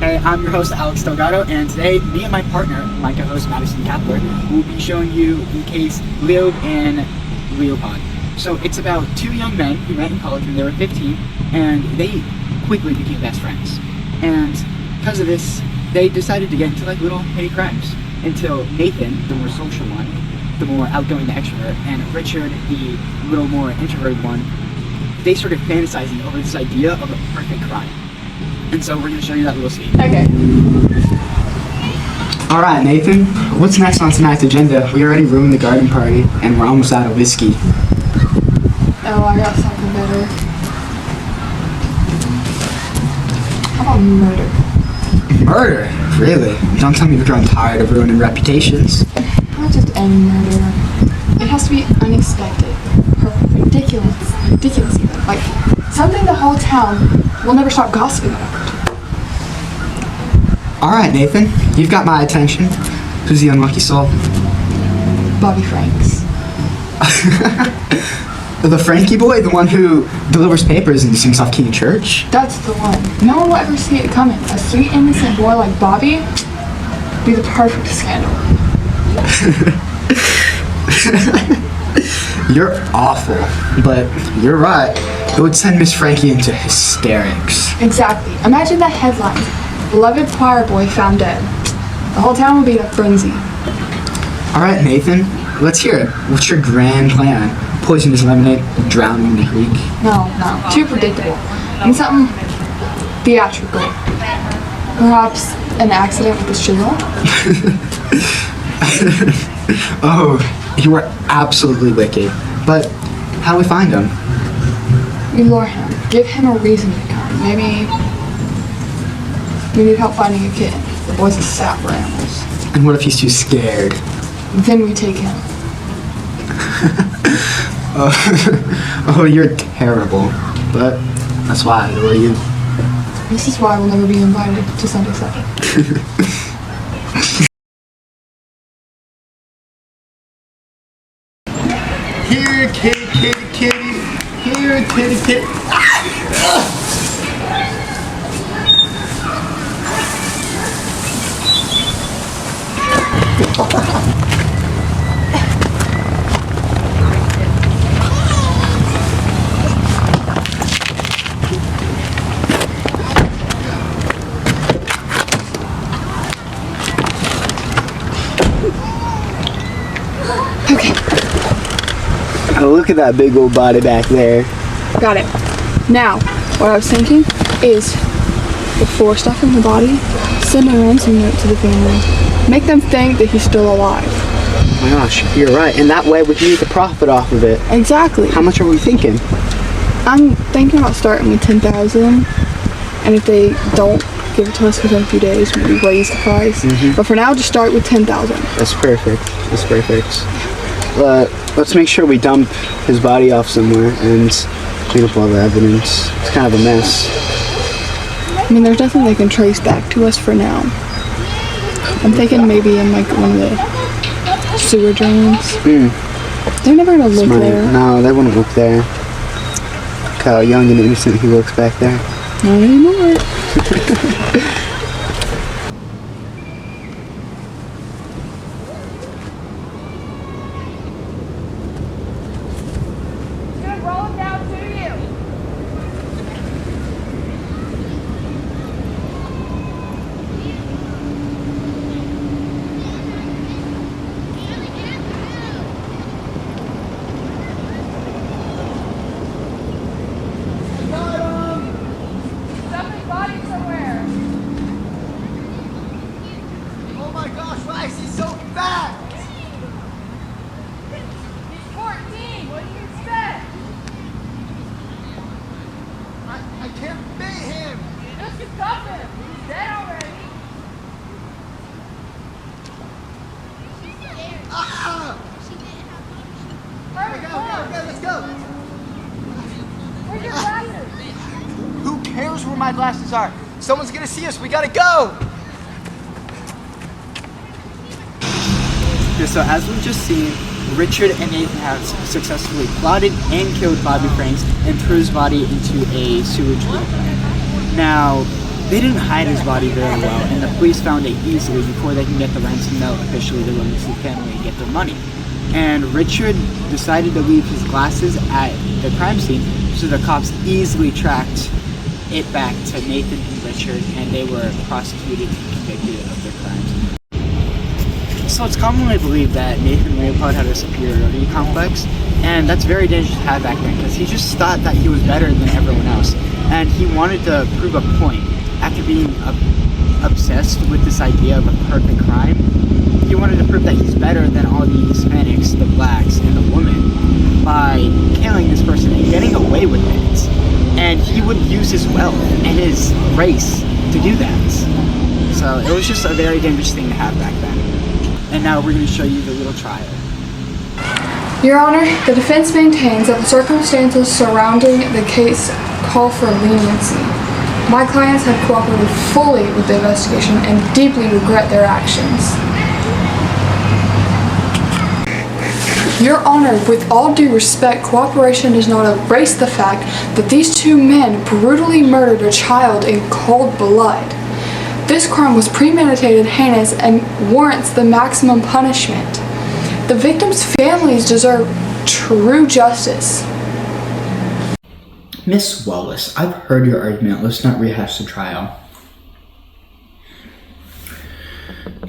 Hey, I'm your host Alex Delgado, and today me and my partner, my co-host Madison Kapler, will be showing you the case Leob and Leopold. So it's about two young men who met in college when they were 15, and they quickly became best friends. And because of this, they decided to get into like little petty crimes until Nathan, the more social one, the more outgoing, the extrovert, and Richard, the little more introverted one, they started fantasizing over this idea of a perfect crime. And so we're going to show you that little scene. Okay. Alright, Nathan, what's next on tonight's agenda? We already ruined the garden party, and we're almost out of whiskey. Oh, I got something better. How about murder? Murder? Really? Don't tell me you're growing tired of ruining reputations. Not just any murder. It has to be unexpected. Ridiculous. Ridiculous even. Like, something the whole town will never stop gossiping about. Alright, Nathan, you've got my attention. Who's the unlucky soul? Bobby Franks. The Frankie boy? The one who delivers papers and sings off King of Church? That's the one. No one will ever see it coming. A sweet, innocent boy like Bobby would be the perfect scandal. You're awful, but you're right. It would send Miss Frankie into hysterics. Exactly. Imagine that headline. Beloved choir boy found dead. The whole town would be in a frenzy. Alright, Nathan, let's hear it. What's your grand plan? Poison his lemonade, drown him in the creek? No. Too predictable. And something theatrical. Perhaps an accident with the chisel? Oh, you are absolutely wicked. But how do we find him? We lure him. Give him a reason to come. Maybe we need help finding a kitten. The boy's a sap for animals. And what if he's too scared? Then we take him. Oh, you're terrible. But that's why I adore you. This is why we'll never be invited to Sunday supper. Here, kitty, kitty, kitty. Here, kitty, kitty. Okay, Oh, look at that big old body back there. got it. Now, what I was thinking is, before stuffing the body, send a ransom note to the family. Make them think that he's still alive. Oh my gosh, you're right. And that way we can get the profit off of it. Exactly. How much are we thinking? I'm thinking about starting with 10,000, and if they don't give it to us within a few days, maybe raise the price. But for now, just start with 10,000. That's perfect. That's perfect. Let's make sure we dump his body off somewhere and clean up all the evidence. It's kind of a mess. I mean, there's nothing they can trace back to us for now. I'm thinking maybe in like one of the sewer drains. They're never gonna look there. No, they wouldn't look there. Look how young and innocent he looks back there. Not anymore. Roll it down to you. Somebody's body somewhere. Oh my gosh, why is he so fat? He's 14. What do you expect? I can't beat him. Just cuff him. He's dead already. Ah! Hurry, Okay, come on. let's go. Where's your glasses? Who cares where my glasses are? Someone's gonna see us. We gotta go. Okay, so as we've just seen, Richard and Nathan have successfully plotted and killed Bobby Franks and threw his body into a sewage loop. Now, They didn't hide his body very well, and the police found it easily before they can get the ransom note officially to release the family and get their money. And Richard decided to leave his glasses at the crime scene, so the cops easily tracked it back to Nathan and Richard, and they were prosecuted and convicted of their crimes. So it's commonly believed that Nathan Leopold had a superiority complex, and that's very dangerous to have back then, because he just thought that he was better than everyone else, and he wanted to prove a point. After being obsessed with this idea of a perfect crime, he wanted to prove that he's better than all the Hispanics, the blacks, and the women by killing this person and getting away with it. And he would use his wealth and his race to do that. So it was just a very dangerous thing to have back then. And now we're going to show you the little trial. Your Honor, the defense maintains that the circumstances surrounding the case call for leniency. My clients have cooperated fully with the investigation and deeply regret their actions. Your Honor, with all due respect, cooperation does not erase the fact that these two men brutally murdered a child in cold blood. This crime was premeditated, heinous, and warrants the maximum punishment. The victims' families deserve true justice. Miss Wallace, I've heard your argument. Let's not rehash the trial.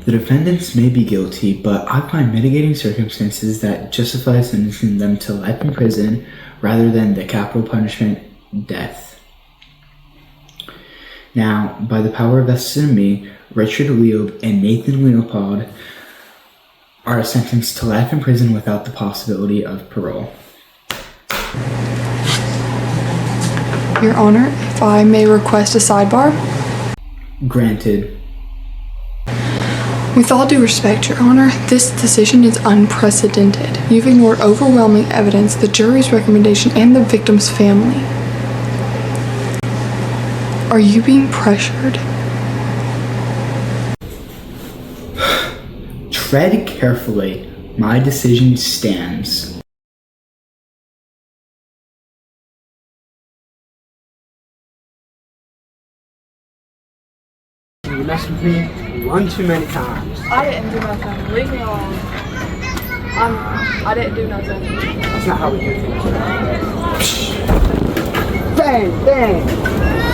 The defendants may be guilty, but I find mitigating circumstances that justify sentencing them to life in prison rather than the capital punishment, death. Now, by the power vested in me, Richard Leob and Nathan Leopold are sentenced to life in prison without the possibility of parole. Your Honor, if I may request a sidebar? Granted. With all due respect, Your Honor, this decision is unprecedented. You've ignored overwhelming evidence, the jury's recommendation, and the victim's family. Are you being pressured? Tread carefully. My decision stands. You messed with me one too many times. I didn't do nothing. Leave me alone. I didn't do nothing. That's not how we do things. Bang! Bang!